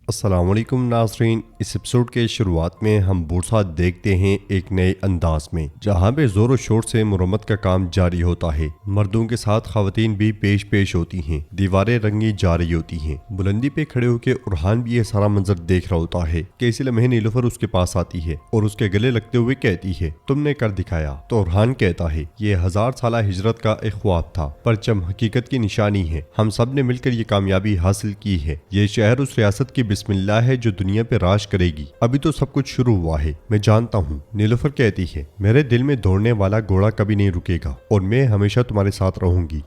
अस्सलाम वालेकुम नाज़रीन। इस एपिसोड के शुरुआत में हम बुरसा देखते हैं एक नए अंदाज में, जहां पे जोर और शोर से मुरम्मत का काम जारी होता है। मर्दों के साथ खवातीन भी पेश होती हैं, दीवारें रंगी जा रही होती हैं। बुलंदी पे खड़े होकर उरहान भी ये सारा मंजर देख रहा होता है कि इसी लम्हे नीलुफर उसके पास आती है और उसके गले लगते हुए कहती है, तुमने कर दिखाया। तो उरहान कहता है, ये 1000 साल हिजरत का एक ख्वाब था, परचम हकीकत की निशानी है। हम सब ने मिलकर ये कामयाबी हासिल की है। ये शहर उस रियासत की बिस्मिल्लाह है जो दुनिया पे राज करेगी। अभी तो सब कुछ शुरू हुआ है, मैं जानता हूँ। नीलुफर कहती है, मेरे दिल में दौड़ने वाला घोड़ा कभी नहीं रुकेगा और मैं हमेशा तुम्हारे साथ रहूंगी।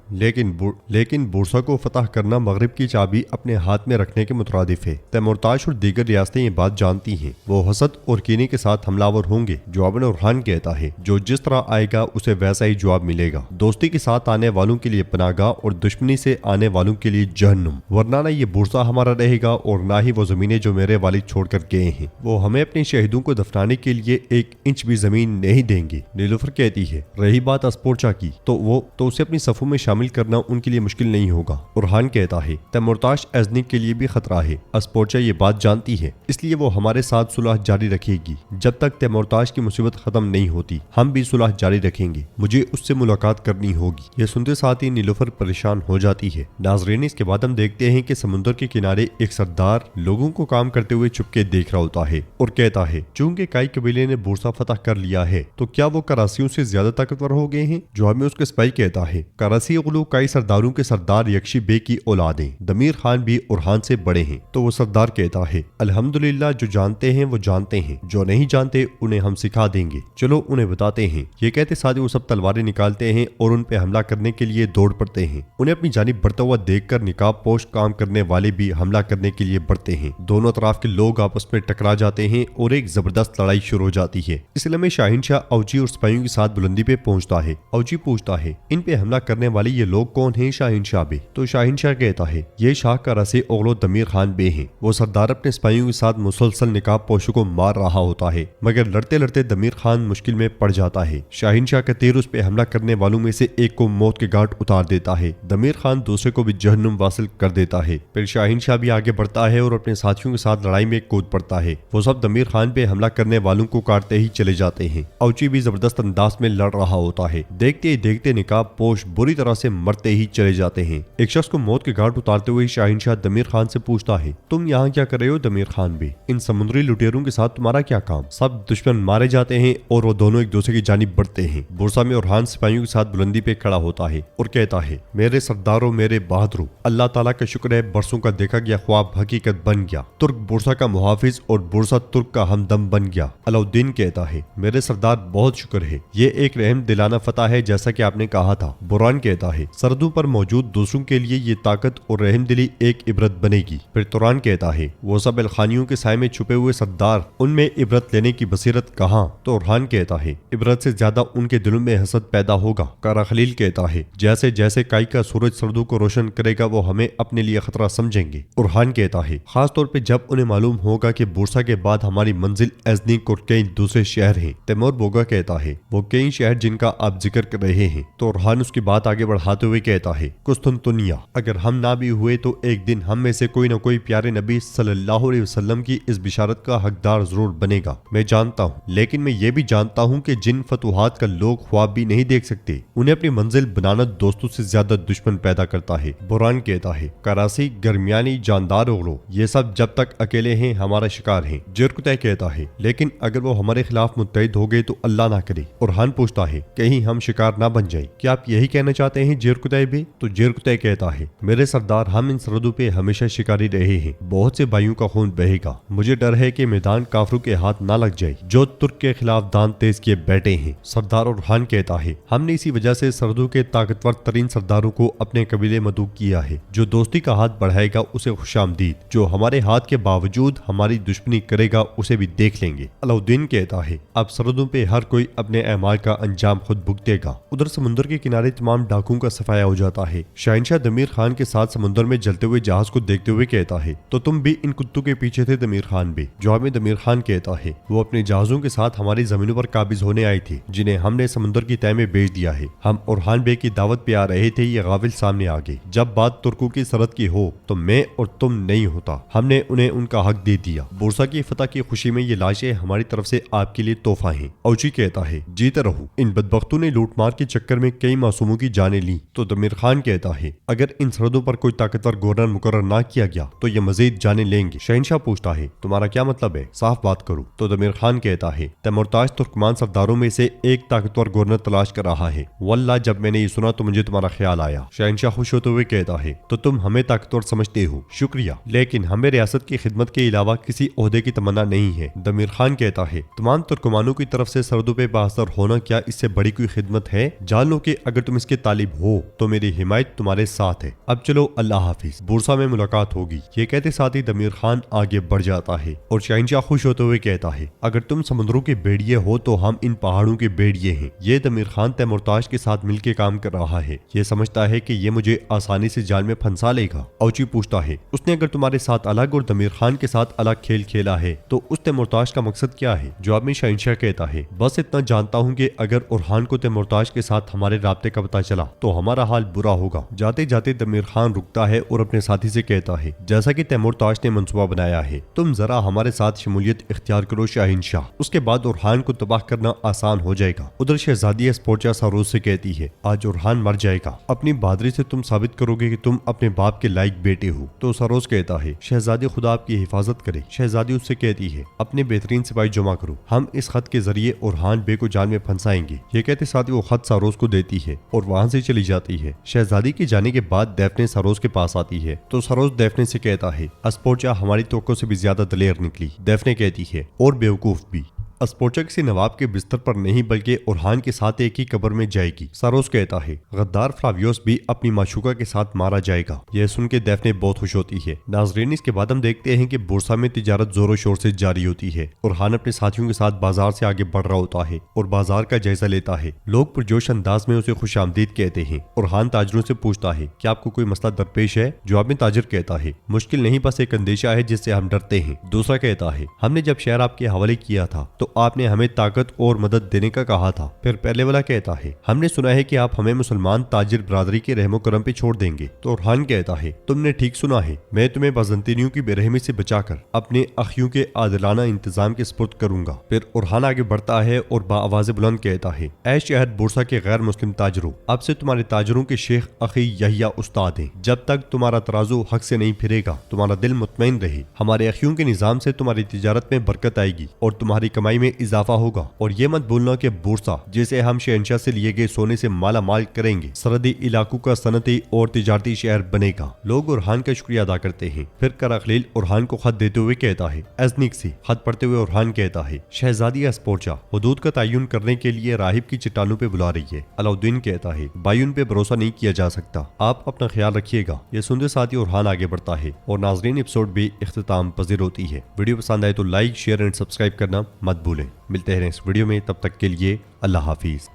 लेकिन बुरसा को फतह करना मगरिब की चाबी अपने हाथ में रखने के मुतरादिफ है। तैमुरताश और दीगर रियासतें ये बात जानती हैं। वो हसद और कीने के साथ हमलावर होंगे। जवाब उरहान कहता है, जो जिस तरह आएगा उसे वैसा ही जवाब मिलेगा। दोस्ती के साथ आने वालों के लिए पनागा और दुश्मनी से आने वालों के लिए जहन्नुम। वरना ना ये बुरसा हमारा रहेगा और ना ही वो जमीनें जो मेरे वालिद छोड़कर गए हैं। वो हमें अपने शहीदों को दफनाने के लिए 1 इंच भी जमीन नहीं देंगे। नीलुफर कहती है, रही बात अस्पोर्चा की तो उसे अपनी सफों में शामिल करना उनके लिए मुश्किल नहीं होगा। उरहान कहता है, तैमुरताश एजनी के लिए भी खतरा है। अस्पोर्चा ये बात जानती है, इसलिए वो हमारे साथ सुलह जारी रखेगी। जब तक तैमुरताश की मुसीबत खत्म नहीं होती हम भी सुलह जारी रखेंगे। मुझे उससे मुलाकात करनी होगी। ये सुनते साथ ही नीलुफर परेशान हो जाती है। नाज़रीन, इसके बाद हम देखते हैं कि समुद्र के किनारे एक सरदार लोगों को काम करते हुए चुपके देख रहा होता है और कहता है, चूंकि काई कबीले ने बुरसा फतह कर लिया है तो क्या वो करासियों से ज्यादा ताकतवर हो गए हैं? जवाब में उसके सिपाही कहता है, करासी उगलू काई सरदारों के सरदार यक्षी बे की औलादें। दमीर खान भी उरहान से बड़े हैं। तो वो सरदार कहता है, अल्हम्दुलिल्लाह, जो जानते हैं वो जानते हैं, जो नहीं जानते उन्हें हम सिखा देंगे। चलो उन्हें बताते हैं। ये कहते साथ ही वो सब तलवारें निकालते हैं और उन पे हमला करने के लिए दौड़ पड़ते हैं। उन्हें अपनी जानिब बढ़ता हुआ देखकर निकाब पोश काम करने वाले भी हमला करने के लिए बढ़ते हैं। दोनों तरफ के लोग आपस में टकरा जाते हैं और एक जबरदस्त लड़ाई शुरू हो जाती है। इस लम्हे शाहीन शाह औजी और सिपाहियों के साथ बुलंदी पे पहुंचता है। औजी पूछता है, इन पे हमला करने वाले ये लोग कौन हैं? शाहीन शाह बे। तो शाहीन शाह कहता है, ये शाह का रसे ओगलो दमीर खान बे हैं। वो सरदार अपने सिपाहियों के साथ मुसलसल निकाब पोशों को मार रहा होता है, मगर लड़ते लड़ते दमीर खान मुश्किल में पड़ जाता है। शाहीन शाह का तीर उस पे हमला करने वालों में से एक को मौत के घाट उतार देता है। दमीर खान दूसरे को भी जहन्नुम वासिल कर देता है। फिर शाहीन शाह भी आगे बढ़ता है और अपने साथियों के साथ लड़ाई में कूद पड़ता है। वो सब दमीर खान पे हमला करने वालों को काटते ही चले जाते हैं। औची भी जबरदस्त अंदाज में लड़ रहा होता है। देखते ही देखते निकाब पोश बुरी तरह से मरते ही चले जाते हैं। एक शख्स को मौत के घाट उतारते हुए शाहीन शाह दमीर खान से पूछता है, तुम यहाँ क्या कर रहे हो दमीर खान बे? इन समुद्री लुटेरों के साथ तुम्हारा क्या काम? सब दुश्मन मारे जाते हैं और वो दोनों एक दूसरे की जानिब बढ़ते हैं। बुरसा में उरहान सिपाहियों के साथ बुलंदी पे खड़ा होता है और कहता है, मेरे सरदारों, मेरे बहादुरों, अल्लाह ताला का शुक्र है बरसों का देखा गया ख्वाब हकीकत बन गया। तुर्क बुरसा का मुहाफिज और बुरसा तुर्क का हमदम बन गया। अलाउद्दीन कहता है, मेरे सरदार बहुत शुक्र है, ये एक रहम दिलाना फतह है जैसा कि आपने कहा था। बुरान कहता है, सरहदों पर मौजूद दूसरों के लिए ये ताकत और रहम दिली एक इबरत बनेगी। फिर तुरान कहता है, वो सब अलखानियों के साय में छुपे हुए सरदार, उनमें इबरत लेने की बसीरत कहाँ? तो उरहान कहता है, इबरत से ज्यादा उनके दिलों में हसद पैदा होगा। कारा खलील कहता है, जैसे जैसे काई का सूरज सरहदों को रोशन करेगा वो हमें अपने लिए खतरा समझेंगे। उरहान कहता है, खास तौर पे जब उन्हें मालूम होगा कि बुरसा के बाद हमारी मंजिल एजनीक और कई दूसरे शहर हैं। तैमूर बोगा कहता है, वो कई शहर जिनका आप जिक्र कर रहे हैं। तो उरहान उसकी बात आगे बढ़ाते हुए कहता है, कुस्तुनतुनिया, अगर हम ना भी हुए तो एक दिन हम में से कोई न कोई प्यारे नबी सल्लल्लाहु अलैहि वसल्लम की इस बिशारत का हकदार जरूर बनेगा। मैं जानता हूँ, लेकिन मैं ये भी जानता हूँ कि जिन फतुहात का लोग ख्वाब भी नहीं देख सकते, उन्हें अपनी मंजिल बनाना दोस्तों से ज्यादा दुश्मन पैदा करता है। बुरान कहता है, करासी, गर्मियानी, जानदार ओगलो, ये सब जब तक अकेले हैं हमारा शिकार हैं। जिरकुतै कहता है, लेकिन अगर वो हमारे खिलाफ मुत्तहिद हो गए तो अल्लाह ना करे। उरहान पूछता है, कहीं हम शिकार ना बन जाए। क्या आप यही कहना चाहते हैं जिरकुतै भी? तो जिरकुतै कहता है, मेरे सरदार, हम इन सरहदों पे हमेशा शिकारी रहे हैं। बहुत से भाइयों का खून बहेगा। मुझे डर है कि मैदान काफरों के हाथ ना लग जाए जो तुर्क के खिलाफ दान तेज किए बैठे हैं। सरदार उरहान कहता है, हमने इसी वजह से सरहदों के ताकतवर तरीन सरदारों को अपने कबीले मदऊ किया है। जो दोस्ती का हाथ बढ़ाएगा उसे खुशामदीद, जो हमारे हाथ के बावजूद हमारी दुश्मनी करेगा उसे भी देख लेंगे। अलाउद्दीन कहता है, अब सरहदों पे हर कोई अपने अमाल का अंजाम खुद भुगतेगा। उधर समुद्र के किनारे तमाम डाकुओं का सफाया हो जाता है। शाहिनशाह दमीर खान के साथ समुद्र में जलते हुए जहाज को देखते हुए कहता है, तो तुम भी इन कुत्तों के पीछे थे दमीर खान भी? जवाब में दमीर खान कहता है, वो अपने जहाजों के साथ हमारी जमीनों पर काबिज होने आए थे, जिन्हें हमने समुद्र की तह में बेच दिया है। हम उरहान बे की दावत पे आ रहे थे, ये गाविल सामने आ गए। जब बात तुर्कों की सरहद की हो तो मैं और तुम नहीं होता। हमने उन्हें उनका हक दे दिया। बुरसा की फतह की खुशी में ये लाशें हमारी तरफ से आपके लिए तोहफा हैं। औची कहता है, जीते रहो। इन बदबख्तों ने लूटमार के चक्कर में कई मासूमों की जानें ली। तो दमीर खान कहता है, अगर इन सरहदों पर कोई ताकतवर गवर्नर मुकर्रर ना किया गया तो ये मजीद जाने लेंगे। शहनशाह पूछता है, तुम्हारा क्या मतलब है, साफ बात करो। तो दमीर खान कहता है, तैमूरताज तुर्कमान सरदारों में से एक ताकतवर गवर्नर तलाश कर रहा है। वल्लाह जब मैंने ये सुना तो मुझे तुम्हारा ख्याल आया। शहनशाह खुश होते हुए कहता है, तो तुम हमें ताकतवर समझते हो, शुक्रिया, लेकिन हमें रियासत की खिदमत के अलावा किसी ओहदे की तमन्ना नहीं है। दमीर खान कहता है, तमाम तुर्कमानों की तरफ से सरहदों पे बासर होना क्या इससे बड़ी कोई खिदमत है? जान लो कि अगर तुम इसके तालिब हो तो मेरी हिमायत तुम्हारे साथ है। अब चलो, अल्लाह हाफिज, बुरसा में मुलाकात होगी। ये कहते साथ ही दमीर खान आगे बढ़ जाता है और शहनशाह खुश होते हुए कहता है, अगर तुम समुद्रों के बेड़िए हो तो हम इन पहाड़ों के बेड़िए हैं। ये दमीर खान तैमूरताज के साथ मिलकर काम कर रहा है। ये समझता है कि ये मुझे आसानी से जाल में फंसा लेगा। औची पूछता है, उसने अगर तुम्हारे साथ अलग और दमीर खान के साथ अलग खेल खेला है तो उस तैमूरताज का मकसद क्या है? जवाब में शहनशाह कहता है, बस इतना जानता हूँ कि अगर उरहान को तैमूरताज के साथ हमारे राब्ते का पता चला तो हमारा हाल बुरा होगा। जाते जाते दमीर खान रुकता है और अपने साथी से कहता है, जैसा कि तैमूरताज ने मंसूबा बनाया है, तुम जरा हमारे साथ शमूलियत इख्तियार करो शहनशाह, उसके बाद उरहान को तबाह करना आसान हो जाएगा। उधर शहजादी एस्पोर्चा सरोज से कहती है, आज उरहान मर जाएगा, अपनी बहादुरी से तुम साबित करोगे कि तुम अपने बाप के लायक बेटे हो। तो सरोज कहता है, शहजादी खुदा आपकी हिफाजत करे। शहजादी उससे कहती है, अपने बेहतरीन सिपाही जमा करो, हम इस खत के जरिए उरहान बे को जाल में फंसाएंगे। ये कहते साथ ही वो खत सरोज को देती है और वहाँ से चली जाती है। शहजादी के जाने के बाद दैफने सरोज के पास आती है तो सरोज दैफने से कहता है, एस्पोर्चा हमारी तवक्को से भी ज्यादा दलेर निकली। दैफने कहती है, और बेवकूफ भी। एस्पोर्चा किसी नवाब के बिस्तर पर नहीं बल्कि उरहान के साथ एक ही कब्र में जाएगी। सरोज कहता है, गद्दार फ्लावियोस भी अपनी माशूका के साथ मारा जाएगा। यह सुन के दैफने बहुत खुश होती है। नाजरीन, इसके बाद हम देखते हैं कि बुरसा में तिजारत जोरों शोर से जारी होती है। उरहान अपने साथियों के साथ बाजार से आगे बढ़ रहा होता है और बाजार का जायजा लेता है। लोग पुरजोश अंदाज में उसे खुशामदीद कहते हैं। उरहान ताजरों से पूछता है, क्या आपको कोई मसला दरपेश है? जवाब में ताजिर कहता है, मुश्किल नहीं, बस एक अंदेशा है जिससे हम डरते हैं। दूसरा कहता है, हमने जब शहर आपके हवाले किया था तो आपने हमें ताकत और मदद देने का कहा था। फिर पहले वाला कहता है, हमने सुना है कि आप हमें मुसलमान ताजिर बरादरी के रहमो करम पे छोड़ देंगे। तो उरहान कहता है, तुमने ठीक सुना है, मैं तुम्हें बाज़ंतीनियों की बेरहमी से बचाकर अपने अखियों के आदिलाना इंतजाम के सुपुर्द करूंगा। फिर उरहान आगे बढ़ता है और बाआवाज़ बुलंद कहता है, ऐ शहर बुरसा के गैर मुस्लिम ताजरों, अब से तुम्हारे ताजरों के शेख अखी यहिया उस्ताद हैं। जब तक तुम्हारा तराजू हक से नहीं फिरेगा, तुम्हारा दिल मुतमईन रहे। हमारे अखियों के निजाम से तुम्हारी तिजारत में बरकत आएगी और तुम्हारी कमाई में इजाफा होगा। और ये मत भूलना कि बुरसा, जिसे हम शहनशाह से लिए गए सोने से माला माल करेंगे, सरहदी इलाकों का सनती और तिजारती शहर बनेगा। लोग उरहान का शुक्रिया अदा करते हैं। फिर कराखलील उरहान को खत देते हुए कहता है, एजनिक से खत पढ़ते हुए उरहान कहता है, शहजादी एस्पोर्चा हुदूद का तयन करने के लिए राहिब की चट्टानों पे बुला रही है। अलाउद्दीन कहता है, भाई उन पे भरोसा नहीं किया जा सकता, आप अपना ख्याल रखिएगा। ये सुनते साथ ही उरहान आगे बढ़ता है और नाजरीन, एपिसोड भी इख्तिताम पजीर होती है। वीडियो पसंद आए तो लाइक, शेयर एंड सब्सक्राइब करना मत भूलें। मिलते हैं इस वीडियो में, तब तक के लिए अल्लाह हाफिज।